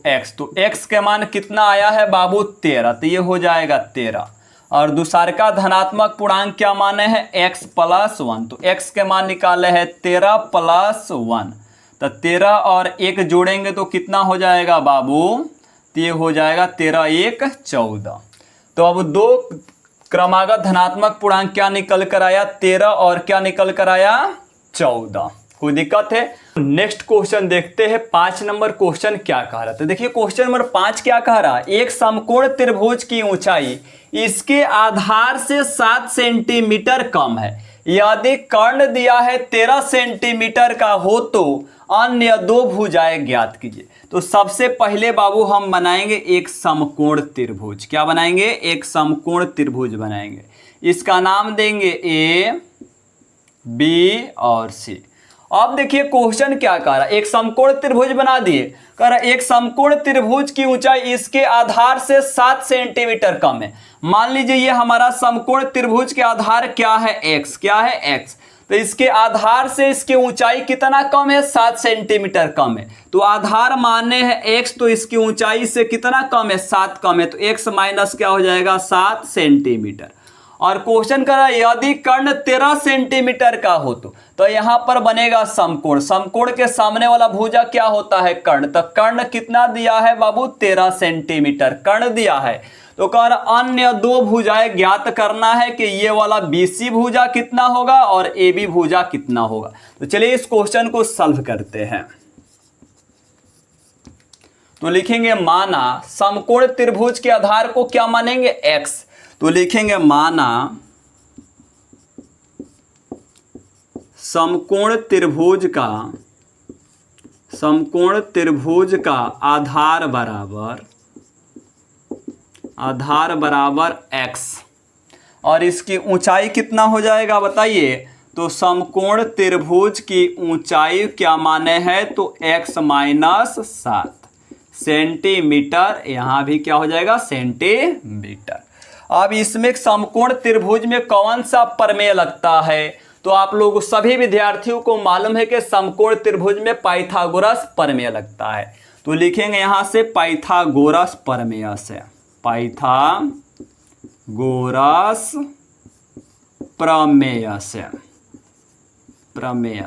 x के मान कितना आया है बाबू 13, तो ये हो जाएगा 13। और दूसरा का धनात्मक पूर्णांक क्या माने हैं x प्लस 1, तो x के मान निकाले हैं 13 प्लस 1, तो 13 और 1 जोड़ेंगे तो कितना हो जाएगा बाबू, तो ये हो जाएगा 13 1 14। तो अब 2 क्रमागत धनात्मक पूर्णांक क्या निकल कर आया 13 और क्या निकल कर आया 14। कोई दिक्कत है? नेक्स्ट क्वेश्चन देखते हैं 5 नंबर क्वेश्चन क्या कह रहा है। देखिए क्वेश्चन नंबर 5 क्या कह रहा है, एक समकोण त्रिभुज की ऊंचाई इसके आधार से 7 सेंटीमीटर कम है, यदि कर्ण दिया है 13 सेंटीमीटर का हो तो अन्य 2 भुजाएं ज्ञात कीजिए। तो सबसे पहले बाबू हम बनाएंगे एक समकोण त्रिभुज। क्या बनाएंगे? एक समकोण त्रिभुज बनाएंगे। इसका नाम देंगे ए, बी और सी। अब देखिए क्वेश्चन क्या कह रहा है, एक समकोण त्रिभुज बना दिए, कह रहा एक समकोण त्रिभुज की ऊंचाई इसके आधार से 7 सेंटीमीटर कम है। मान लीजिए ये हमारा समकोण त्रिभुज के आधार क्या है x, क्या है x, तो इसके आधार से इसकी ऊंचाई कितना कम है, 7 सेंटीमीटर कम है। तो आधार माने है x, तो इसकी ऊंचाई से कितना कम है, 7 कम है। तो x माइनस क्या हो जाएगा, 7 सेंटीमीटर। और क्वेश्चन कर रहा है यदि कर्ण 13 सेंटीमीटर का हो तो यहां पर बनेगा समकोण। समकोण के सामने वाला भुजा क्या होता है, कर्ण। तो कर्ण कितना दिया है बाबू, 13 सेंटीमीटर कर्ण दिया है। तो कह रहा अन्य दो भुजाएं ज्ञात करना है कि ये वाला BC भुजा कितना होगा और AB भुजा कितना होगा। तो चलिए इस क्वेश्चन को सॉल्व करते हैं। तो लिखेंगे माना समकोण त्रिभुज के आधार को क्या मानेंगे, x। तो लिखेंगे माना समकोण त्रिभुज का आधार बराबर x और इसकी ऊंचाई कितना हो जाएगा बताइए। तो समकोण त्रिभुज की ऊंचाई क्या माने है, तो x माइनस 7 सेंटीमीटर। यहां भी क्या हो जाएगा, सेंटीमीटर। अब इसमें समकोण त्रिभुज में कौन सा प्रमेय लगता है, तो आप लोग सभी विद्यार्थियों को मालूम है कि समकोण त्रिभुज में पाइथागोरस प्रमेय लगता है। तो लिखेंगे यहां से पाइथागोरस प्रमेय से, पाइथागोरस प्रमेय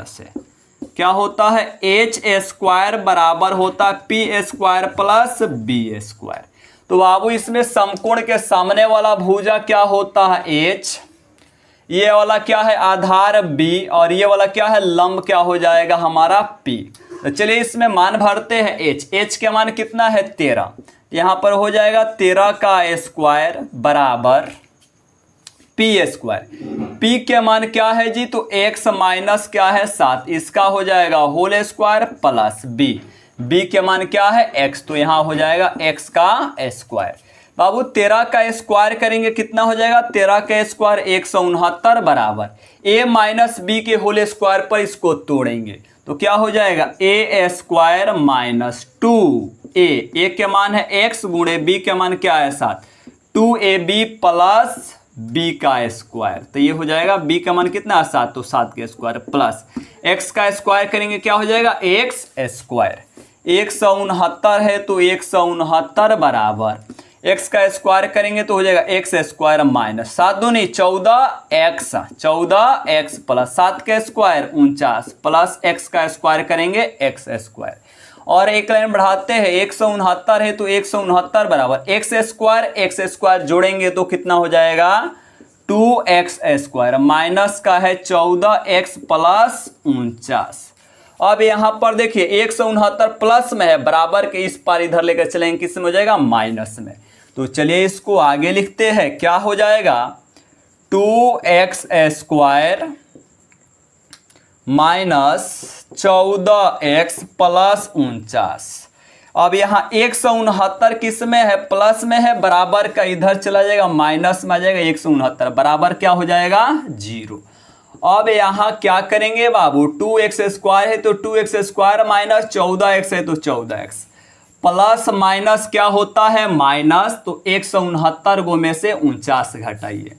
से क्या होता है, h² बराबर होता p² प्लस b²। तो बाबू इसमें समकोण के सामने वाला भुजा क्या होता है, h, ये वाला क्या है आधार b और ये वाला क्या है लंब, क्या हो जाएगा हमारा p। तो चलिए इसमें मान भरते हैं। h के मान कितना है, 13। यहाँ पर हो जाएगा 13 का स्क्वायर बराबर p²। p के मान क्या है जी, तो x माइनस क्या है 7, इसका हो जाएगा होल स्क्वायर प्लस b के मान क्या है x, तो यहाँ हो जाएगा x का स्क्वायर। बाबू 13 का स्क्वायर करेंगे कितना हो जाएगा, 13 का स्क्वायर 169 बराबर a माइनस b के होल स्क्वायर पर इसको तोड़ेंगे तो क्या हो जाएगा, a² माइनस 2a के मान है x गुणे b के मान क्या है 7, 2ab प्लस b का स्क्वायर। तो ये हो जाएगा b का मान कितना है 7, तो 7 के स्क्वायर प्लस x का स्क्वायर करेंगे क्या हो जाएगा x²। 169 है तो 169 बराबर x का स्क्वायर करेंगे तो हो जाएगा x² माइनस 7 दूनी 14x प्लस 7 का स्क्वायर 49 प्लस x का स्क्वायर करेंगे x²। और एक लाइन बढ़ाते हैं, 169 है तो 169 बराबर x² जोड़ेंगे तो कितना हो जाएगा 2x² माइनस का है 14x प्लस 49। अब यहाँ पर देखिए 169 प्लस में है, बराबर के इस पार इधर लेकर चलेंगे, किस में हो जाएगा माइनस में। तो चलिए इसको आगे लिखते हैं, क्या हो जाएगा 2x² माइनस 14x प्लस 49। अब यहाँ 169 किस में है, प्लस में है, बराबर का इधर चला जाएगा माइनस में आ जाएगा 169 बराबर क्या हो जाएगा 0। अब यहाँ क्या करेंगे बाबू, 2x² है तो 2x² माइनस 14x है तो 14x प्लस माइनस क्या होता है माइनस, तो 169 गो में से 49 घटाइए,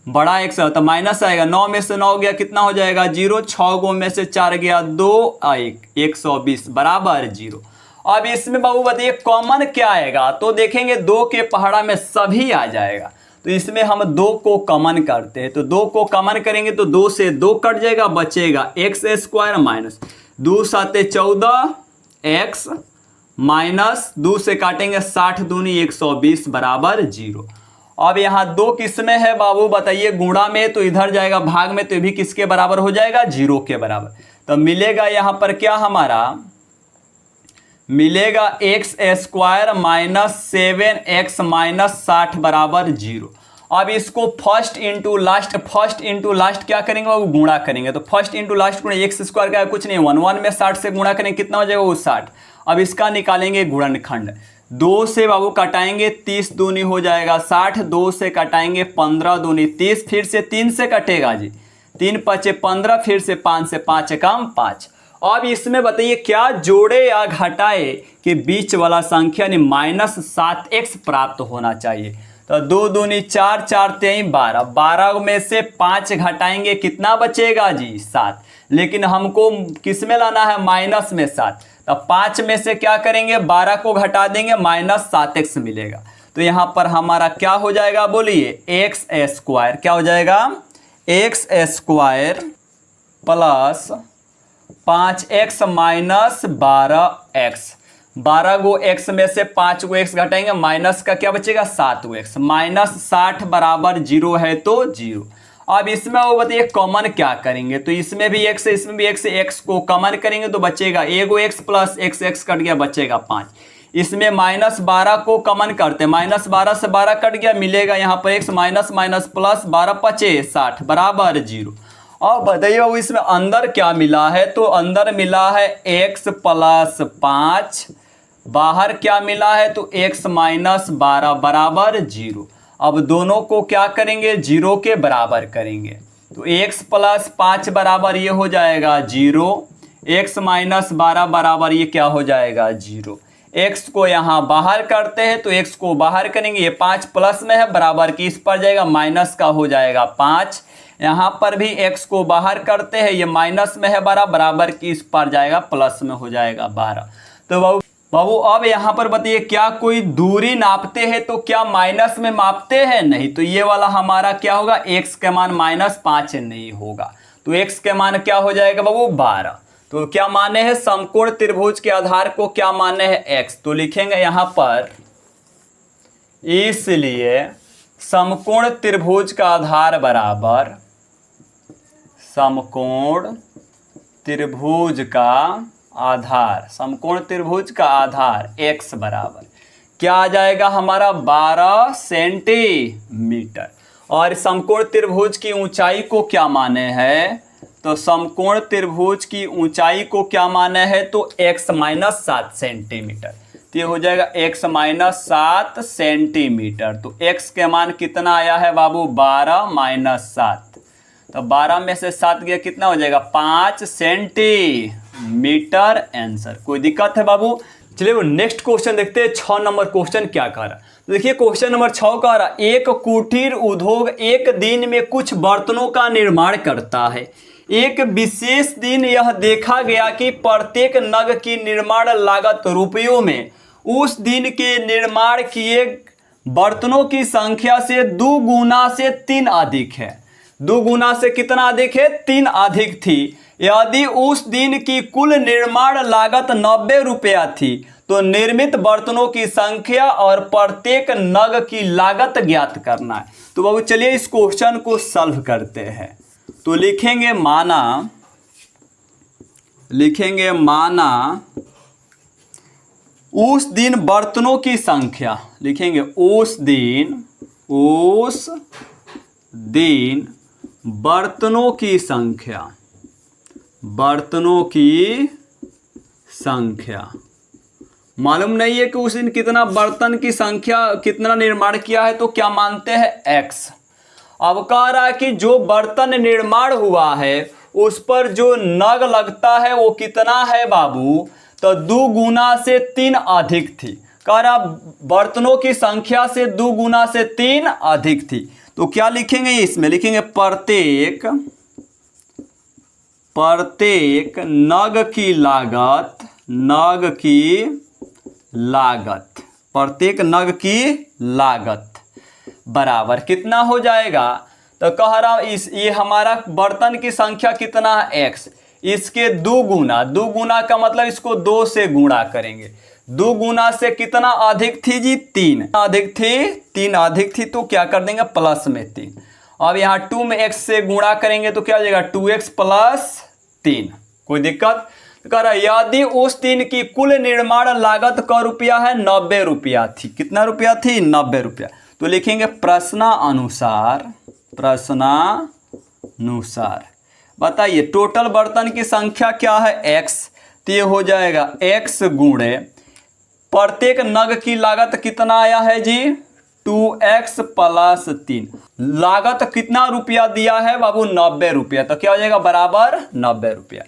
बड़ा x है तो माइनस आएगा, 9 में से 9 गया कितना हो जाएगा 0, 6 गो में से 4 गया 2 120 बराबर 0। अब इसमें बाबू बताइए कॉमन क्या आएगा, तो देखेंगे 2 के पहाड़ा में सभी आ जाएगा, तो इसमें हम 2 को कॉमन करते हैं। तो 2 को कॉमन करेंगे तो 2 से 2 कट जाएगा, बचेगा x² माइनस 2 7 14x माइनस 2 से काटेंगे 60 दूनी 120 बराबर 0। अब यहाँ 2 किस में है बाबू बताइए, गुणा में, तो इधर जाएगा भाग में, तो ये भी किसके बराबर हो जाएगा 0 के बराबर। तो मिलेगा यहाँ पर क्या हमारा मिलेगा x² माइनस 7x माइनस 60 बराबर 0। अब इसको फर्स्ट इंटू लास्ट क्या करेंगे वो गुणा करेंगे, तो फर्स्ट इंटू लास्ट गुणे x² का कुछ नहीं 1 में 60 से गुणा करेंगे कितना हो जाएगा वो 60। अब इसका निकालेंगे गुणनखंड, 2 से बाबू कटाएंगे 30 दूनी हो जाएगा 60, 2 से कटाएंगे 15 दूनी 30, फिर से 3 से कटेगा जी, 3 5 15, फिर से 5 से 5 कम 5। अब इसमें बताइए क्या जोड़े या घटाए कि बीच वाला संख्या यानी -7x प्राप्त होना चाहिए। तो 2 दूनी 4, 4 तेई 12, 12 में से 5 घटाएंगे कितना बचेगा जी 7। लेकिन हमको किस में लाना है, माइनस में 7। तो 5 में से क्या करेंगे, 12 को घटा देंगे, -7x मिलेगा। तो यहाँ पर हमारा क्या हो जाएगा बोलिए, x² क्या हो जाएगा, x² plus 5x minus 12x। 12 गो x में से 5 गो x घटाएंगे, माइनस का क्या बचेगा 7 गो x, -60 बराबर 0 है तो 0। अब इसमें वो बताइए कॉमन क्या करेंगे, तो इसमें भी x है इसमें भी x है, x को कॉमन करेंगे तो बचेगा एगो x प्लस x कट गया बचेगा 5। इसमें -12 को कॉमन करते हैं, -12 से 12 कट गया मिलेगा यहाँ पर x माइनस माइनस प्लस 12 5 60 बराबर 0। और बताइए वो इसमें अंदर क्या मिला है, तो अंदर मिला है x प्लस 5, बाहर क्या मिला है तो x माइनस 12 बराबर 0। अब दोनों को क्या करेंगे 0 के बराबर करेंगे, तो x प्लस 5 बराबर ये हो जाएगा 0, x माइनस 12 बराबर ये क्या हो जाएगा 0। x को यहाँ बाहर करते हैं तो x को बाहर करेंगे, ये 5 प्लस में है बराबर की इस पर जाएगा, माइनस का हो जाएगा 5। यहाँ पर भी x को बाहर करते हैं, ये माइनस में है बराबर की इस पर जाएगा, प्लस में हो जाएगा 12। तो बाबू अब यहाँ पर बताइए क्या कोई दूरी नापते हैं तो क्या माइनस में मापते हैं, नहीं। तो ये वाला हमारा क्या होगा, x के मान -5 नहीं होगा, तो x के मान क्या हो जाएगा बाबू 12। तो क्या माने हैं, समकोण त्रिभुज के आधार को क्या माने हैं x, तो लिखेंगे यहाँ पर इसलिए समकोण त्रिभुज का आधार बराबर समकोण त्रिभुज का आधार, समकोण त्रिभुज का आधार x बराबर क्या आ जाएगा हमारा 12 सेंटीमीटर। और समकोण त्रिभुज की ऊंचाई को क्या माने हैं, तो समकोण त्रिभुज की ऊंचाई को क्या माने हैं तो x माइनस 7 सेंटीमीटर। तो ये हो जाएगा x माइनस 7 सेंटीमीटर। तो x के मान कितना आया है बाबू 12 माइनस 7, तो 12 में से 7 गया कितना हो जाएगा 5 सेंटीमीटर आंसर। कोई दिक्कत है बाबू। चलिए वो नेक्स्ट क्वेश्चन देखते हैं, 6 नंबर क्वेश्चन क्या कह रहा है। तो देखिए क्वेश्चन नंबर 6 कह रहा, एक कुटीर उद्योग एक दिन में कुछ बर्तनों का निर्माण करता है। एक विशेष दिन यह देखा गया कि प्रत्येक नग की निर्माण लागत रुपयों में उस दिन के निर्माण किए बर्तनों की संख्या से 2 गुना से 3 अधिक है। 2 गुना से कितना अधिक है 3 अधिक थी। यदि उस दिन की कुल निर्माण लागत 90 रुपया थी तो निर्मित बर्तनों की संख्या और प्रत्येक नग की लागत ज्ञात करना है। तो बाबू चलिए इस क्वेश्चन को सॉल्व करते हैं। तो लिखेंगे माना उस दिन बर्तनों की संख्या, लिखेंगे उस दिन बर्तनों की संख्या मालूम नहीं है कि उस दिन कितना बर्तन की संख्या कितना निर्माण किया है, तो क्या मानते हैं x। अब कह रहा है कि जो बर्तन निर्माण हुआ है उस पर जो नग लगता है वो कितना है बाबू, तो 2 गुना से 3 अधिक थी। कह रहा बर्तनों की संख्या से 2 गुना से 3 अधिक थी। तो क्या लिखेंगे इसमें, लिखेंगे प्रत्येक नग की लागत बराबर कितना हो जाएगा, तो कह रहा ये हमारा बर्तन की संख्या कितना है x, इसके 2 गुना का मतलब इसको 2 से गुणा करेंगे। 2 गुना से कितना अधिक थी जी 3 अधिक थी तो क्या कर देंगे प्लस में 3। अब यहाँ 2 में x से गुणा करेंगे तो क्या हो जाएगा 2x प्लस 3। कोई दिक्कत। तो कह रहा यदि उस दिन की कुल निर्माण लागत का रुपया है 90 रुपया थी। कितना रुपया थी 90 रुपया। तो लिखेंगे प्रश्नानुसार बताइए टोटल बर्तन की संख्या क्या है x, तो ये हो जाएगा x गुणे प्रत्येक नग की लागत कितना आया है जी 2x प्लस 3। लागत कितना रुपया दिया है बाबू 90 रुपया, तो क्या हो जाएगा बराबर 90 रुपया।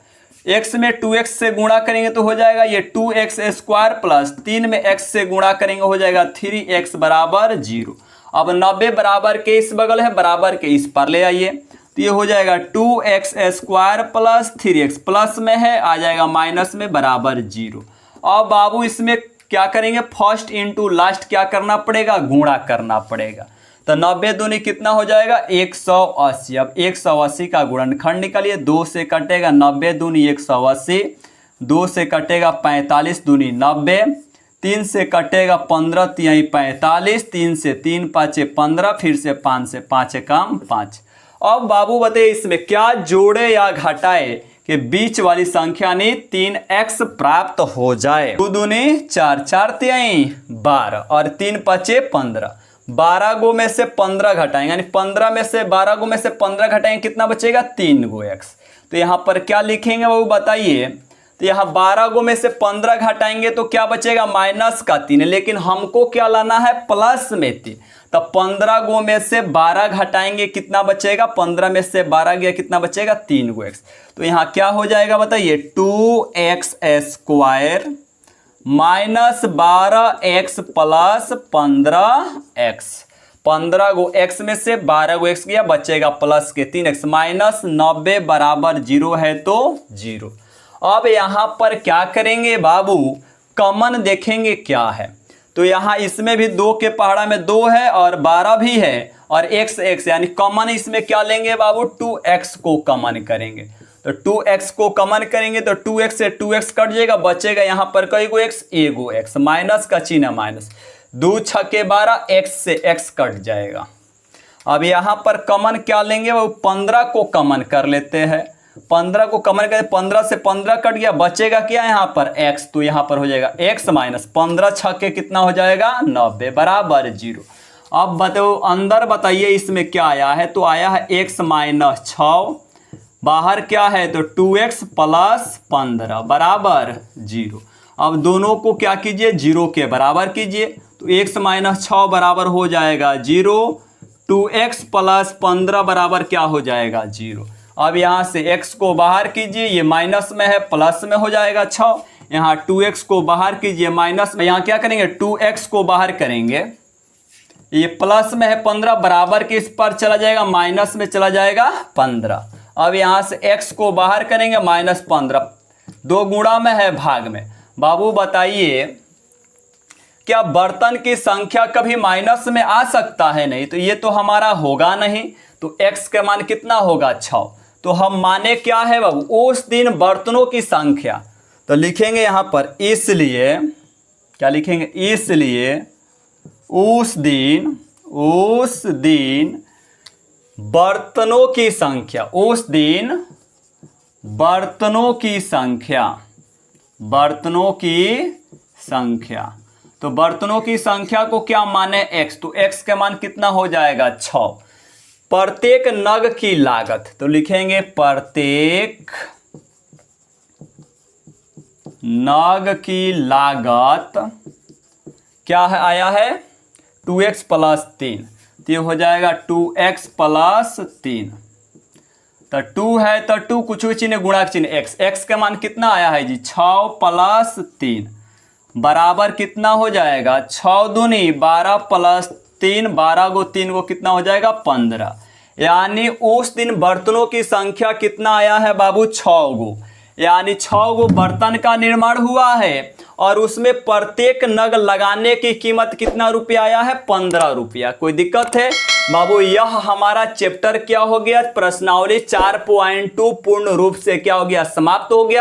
x में 2x से गुणा करेंगे तो हो जाएगा ये 2x² प्लस 3 में x से गुणा करेंगे हो जाएगा 3x बराबर 0। अब 90 बराबर के इस बगल है, बराबर के इस पर ले आइए, तो ये हो जाएगा 2x² प्लस 3x, प्लस में है आ जाएगा माइनस में, बराबर 0। अब बाबू इसमें क्या करेंगे, फर्स्ट इंटू लास्ट क्या करना पड़ेगा, गुणा करना पड़ेगा। तो 90 दूनी कितना हो जाएगा, 180। अब 180 का गुणनखंड निकालिए, 2 से कटेगा 90 दूनी 180, 2 से कटेगा 45 दूनी 90, 3 से कटेगा 15 तिहाई 45, 3 से 3 पाँचे 15, फिर से 5 से 5 कम 5। अब बाबू बताइए इसमें क्या जोड़े या घटाए कि बीच वाली संख्या ने 3x प्राप्त हो जाए। 2 दूनी 4, 4 तिहाई 12 और 3 पाँचे 15, 12 गो में से 15 घटाएंगे, यानी 15 में से 12 गो में से 15 घटाएंगे, कितना बचेगा, 3 गो x। तो यहाँ पर क्या लिखेंगे वो बताइए, तो यहाँ 12 गो में से 15 घटाएंगे तो क्या बचेगा, माइनस का 3, लेकिन हमको क्या लाना है, प्लस में 3। तो 15 गो में से 12 घटाएंगे, कितना बचेगा, 15 में से 12 गया, कितना बचेगा, 3 गो x। तो यहाँ क्या हो जाएगा बताइए, 2x² minus 12x plus 15x। 15 गो x में से 12 गो x गया, बचेगा प्लस के 3x, माइनस 90 बराबर 0 है तो 0। अब यहाँ पर क्या करेंगे बाबू, कॉमन देखेंगे क्या है। तो यहाँ इसमें भी 2 के पहाड़ा में 2 है और 12 भी है और x यानी कॉमन इसमें क्या लेंगे बाबू, 2x को कॉमन करेंगे। तो 2x को कॉमन करेंगे तो 2x से 2x कट जाएगा, बचेगा यहाँ पर कई गो x, एगो x, माइनस का चिन्ह माइनस, 2 छक्के 12, x से x कट जाएगा। अब यहाँ पर कॉमन क्या लेंगे वो, 15 को कॉमन कर लेते हैं। 15 को कॉमन करें, 15 से 15 कट गया, बचेगा क्या यहाँ पर x, तो यहाँ पर हो जाएगा x माइनस 15 छक्के कितना हो जाएगा, 90 बराबर 0। अब बताओ अंदर बताइए इसमें क्या आया है, तो आया है x माइनस 6, बाहर क्या है तो 2x प्लस 15 बराबर 0। अब दोनों को क्या कीजिए, 0 के बराबर कीजिए, तो x माइनस 6 बराबर हो जाएगा 0, 2x प्लस 15 बराबर क्या हो जाएगा, 0। अब यहाँ से x को बाहर कीजिए, ये माइनस में है, प्लस में हो जाएगा 6। यहाँ 2x को बाहर कीजिए, माइनस में, यहाँ क्या करेंगे, 2x को बाहर करेंगे, ये प्लस में है 15 बराबर के इस पर चला जाएगा, माइनस में चला जाएगा 15। अब यहाँ से x को बाहर करेंगे, माइनस 15, 2 गुणा में है भाग में। बाबू बताइए क्या बर्तन की संख्या कभी माइनस में आ सकता है, नहीं, तो ये तो हमारा होगा नहीं। तो x का मान कितना होगा, 6। तो हम माने क्या है बाबू, उस दिन बर्तनों की संख्या, तो लिखेंगे यहाँ पर इसलिए, क्या लिखेंगे, इसलिए उस दिन बर्तनों की संख्या, उस दिन बर्तनों की संख्या, बर्तनों की संख्या, तो बर्तनों की संख्या को क्या माने, x, तो x का मान कितना हो जाएगा, 6। प्रत्येक नग की लागत, तो लिखेंगे प्रत्येक नग की लागत क्या है, आया है 2x प्लस 3, तो ये हो जाएगा 2x प्लस 3। तो 2 है तो 2 कुछ भी चिन्ह, गुणा के चिन्ह x, x का मान कितना आया है जी, 6 प्लस 3 बराबर कितना हो जाएगा, 6 दूनी 12 प्लस 3, 12 गो 3 गो कितना हो जाएगा, 15। यानी उस दिन बर्तनों की संख्या कितना आया है बाबू, 6 गो, यानी 6 गो बर्तन का निर्माण हुआ है और उसमें प्रत्येक नग लगाने की कीमत कितना रुपया आया है, 15 रुपया। कोई दिक्कत है बाबू, यह हमारा चैप्टर क्या हो गया, प्रश्नावली 4.2 पूर्ण रूप से क्या हो गया, समाप्त हो गया।